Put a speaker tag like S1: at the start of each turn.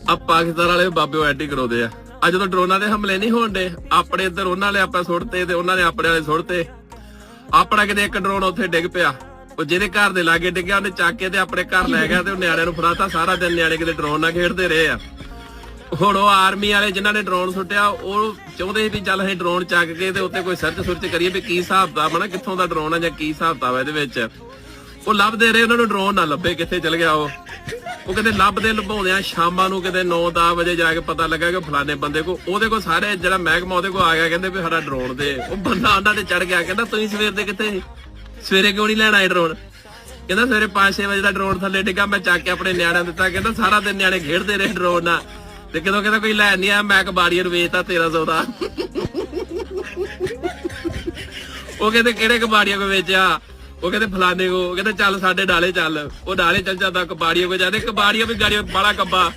S1: ਆ ਪਾਕਿਸਤਾਨ ਵਾਲੇ ਬਾਬੇ ਐਡੀ ਕਰਾਉਂਦੇ ਆ। ਅੱਜ ਜਦੋਂ ਡਰੋਨਾਂ ਦੇ ਹਮਲੇ ਨਹੀਂ ਹੋਣ ਡੇ, ਆਪਣੇ ਇੱਧਰ ਉਹਨਾਂ ਨੇ ਆਪਾਂ ਸੁੱਟਤੇ ਤੇ ਉਹਨਾਂ ਨੇ ਆਪਣੇ ਵਾਲੇ ਸੁੱਟਤੇ। ਆਪਣਾ ਕਿਤੇ ਇੱਕ ਡਰੋਨ ਉੱਥੇ ਡਿੱਗ ਪਿਆ, ਉਹ ਜਿਹਦੇ ਘਰ ਦੇ ਲਾਗੇ ਡਿੱਗਿਆ ਉਹਨੇ ਚੱਕ ਕੇ ਤੇ ਆਪਣੇ ਘਰ ਲੈ ਗਿਆ ਤੇ ਉਹ ਨਿਆਣਿਆਂ ਨੂੰ ਫੜਾਤਾ। ਸਾਰਾ ਦਿਨ ਨਿਆਣੇ ਕਿਤੇ ਡਰੋਨ ਨਾਲ ਖੇਡਦੇ ਰਹੇ ਆ। ਹੁਣ ਉਹ ਆਰਮੀ ਵਾਲੇ ਜਿਨ੍ਹਾਂ ਨੇ ਡਰੋਨ ਸੁੱਟਿਆ ਉਹ ਚਾਹੁੰਦੇ ਵੀ ਚੱਲ ਅਸੀਂ ਡਰੋਨ ਚੱਕ ਕੇ ਤੇ ਉੱਤੇ ਕੋਈ ਸਰਚ ਸੁਰਚ ਕਰੀਏ ਵੀ ਕੀ ਹਿਸਾਬ ਦਾ ਬਣਾ, ਕਿੱਥੋਂ ਦਾ ਡਰੋਨ ਆ ਜਾਂ ਕੀ ਹਿਸਾਬ ਦਾ ਵਾ ਇਹਦੇ ਵਿੱਚ। ਉਹ ਲੱਭਦੇ ਰਹੇ, ਉਹਨਾਂ ਨੂੰ ਡਰੋਨ ਨਾ ਲੱਭੇ, ਕਿੱਥੇ ਚਲ ਗਿਆ ਉਹ ਕਿਤੇ ਲੱਭਦੇ ਲਭਾਉਂਦੇ ਸ਼ਾਮਾਂ ਨੂੰ ਕਿਤੇ 9-10 ਵਜੇ ਜਾ ਕੇ ਪਤਾ ਲੱਗਾ ਕਿ ਫਲਾਣੇ ਬੰਦੇ ਕੋ ਉਹਦੇ ਕੋਲ ਸਾਰੇ ਜਿਹੜਾ ਮਹਿਕਮਾ ਉਹਦੇ ਕੋਲ ਆ ਗਿਆ, ਕਹਿੰਦੇ ਵੀ ਸਾਡਾ ਡਰੋਨ ਦੇ। ਉਹ ਬੰਦਾ ਉਹਨਾਂ ਤੇ ਚੜ ਗਿਆ, ਕਹਿੰਦਾ ਤੁਸੀਂ ਸਵੇਰ ਦੇ ਕਿੱਥੇ ਸੀ, ਸਵੇਰੇ ਕਿਉਂ ਨਹੀਂ ਲੈਣ ਆਏ ਡਰੋਨ? ਕਹਿੰਦਾ ਸਵੇਰੇ 5-6 ਵਜੇ ਦਾ ਡਰੋਨ ਥੱਲੇ ਡਿੱਗਾ, ਮੈਂ ਚੱਕ ਕੇ ਆਪਣੇ ਨਿਆਣਿਆਂ ਦਿੱਤਾ। ਕਹਿੰਦਾ ਸਾਰਾ ਦਿਨ ਨਿਆਣੇ ਖੇਡਦੇ ਰਹੇ ਡਰੋਨ ਨਾਲ ਤੇ ਕਦੋਂ ਕਹਿੰਦਾ ਕੋਈ ਲੈਣ ਨਹੀਂ ਆਇਆ, ਮੈਂ ਕਬਾੜੀਆਂ ਨੂੰ ਵੇਚਤਾ 1300 ਦਾ। ਉਹ ਕਹਿੰਦੇ ਕਿਹੜੇ ਕਬਾੜੀਆਂ ਕੋ ਵੇਚਿਆ? ਉਹ ਕਹਿੰਦੇ ਫਲਾਣੇ ਕੋ। ਕਹਿੰਦੇ ਚੱਲ ਸਾਡੇ ਡਾਲੇ ਚੱਲ। ਉਹ ਡਾਲੇ ਚੱਲ ਜਾਂਦਾ, ਕਬਾੜੀਆਂ ਕੋ ਜਾਂਦੇ। ਕਬਾੜੀਆਂ ਵੀ ਗਾੜੀਆਂ ਬੜਾ ਕੱਬਾ